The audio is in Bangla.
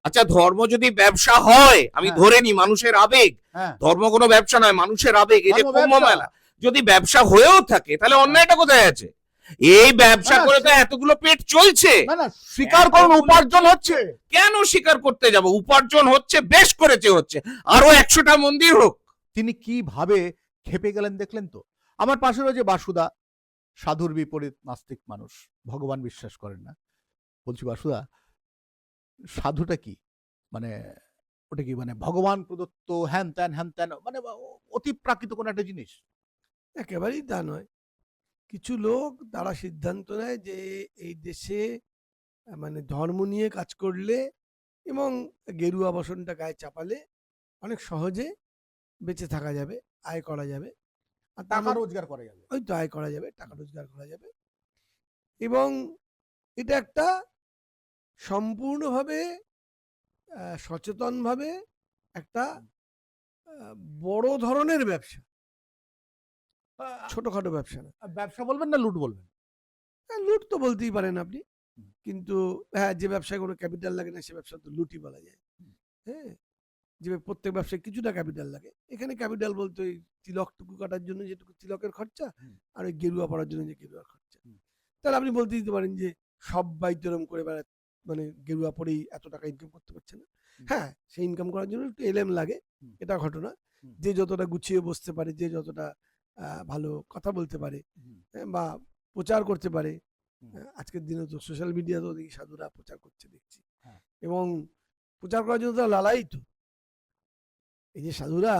আচ্ছা, ধর্ম যদি ব্যবসা হয়, আমি ধরে নি মানুষের আবেগ, হ্যাঁ ধর্ম কোনো ব্যবসা নয়, মানুষের আবেগ, এই যে ধর্ম কুম্ভ ব্যবসা। মেলা যদি ব্যবসা হয়েও থাকে, তাহলে অন্যায়টা কোথায় আছে? এই ব্যবসা না, না, করে তো এতগুলো পেট চলছে। না না স্বীকার করুন উপার্জন হচ্ছে। কেন স্বীকার করতে যাব? উপার্জন হচ্ছে, বেশ করেছে, হচ্ছে। আরো 100টা মন্দির হোক। তিনি কিভাবে খেপে গেলেন দেখলেন তো? আমার পাশে রয়েছে বাসুদা, সাধুর বিপরীত নাস্তিক মানুষ, ভগবান বিশ্বাস করেন না। বলছি বাসুদা, সাধুটা কি? মানে ওটা কি মানে ভগবান প্রদত্ত হ্যান ত্যান মানে অতি প্রাকৃত কোন একটা জিনিস? একেবারেই তা নয়। কিছু লোক তারা সিদ্ধান্ত নেয় যে এই দেশে মানে ধর্ম নিয়ে কাজ করলে এবং গেরুয়া বসনটা গায়ে চাপালে অনেক সহজে বেঁচে থাকা যাবে, আয় করা যাবে। আর তার টাকা মধ্যে রোজগার করা যাবে। ওই তো আয় করা যাবে, টাকা রোজগার করা যাবে। এবং এটা একটা সম্পূর্ণভাবে সচেতনভাবে একটা আহ, বড় ধরনের ব্যবসা, ছোটখাটো ব্যবসা না। ব্যবসা বলবেন না লুট বলবেন? হ্যাঁ, লুট তো বলতেই পারেন আপনি, কিন্তু হ্যাঁ, যে ব্যবসায় কোনো ক্যাপিটাল লাগে না সে ব্যবসা তো লুটই বলা যায়। হ্যাঁ, যে প্রত্যেক ব্যবসায় কিছুটা ক্যাপিটাল লাগে, এখানে ক্যাপিটাল বলতে ওই তিলকটুকু কাটার জন্য যেটুকু তিলকের খরচা আর ওই গেরুয়া পড়ার জন্য যে গেরুয়ার খরচা। তাহলে আপনি বলতে দিতে পারেন যে সবাই তো এরকম করে বেড়া মানে গেরুয়া পরেই এত টাকা ইনকাম করতে পারছে না। হ্যাঁ, সেই ইনকাম করার জন্য একটু এলএম লাগে, এটা ঘটনা। যে যতটা গুছিয়ে বসতে পারে, যে যতটা ভালো কথা বলতে পারে, বা প্রচার করতে পারে। আজকের দিনে তো সোশ্যাল মিডিয়াতেও দেখি সাধুরা প্রচার করছে দেখছি, এবং প্রচার করার জন্য তারা লালায়িত। এই যে সাধুরা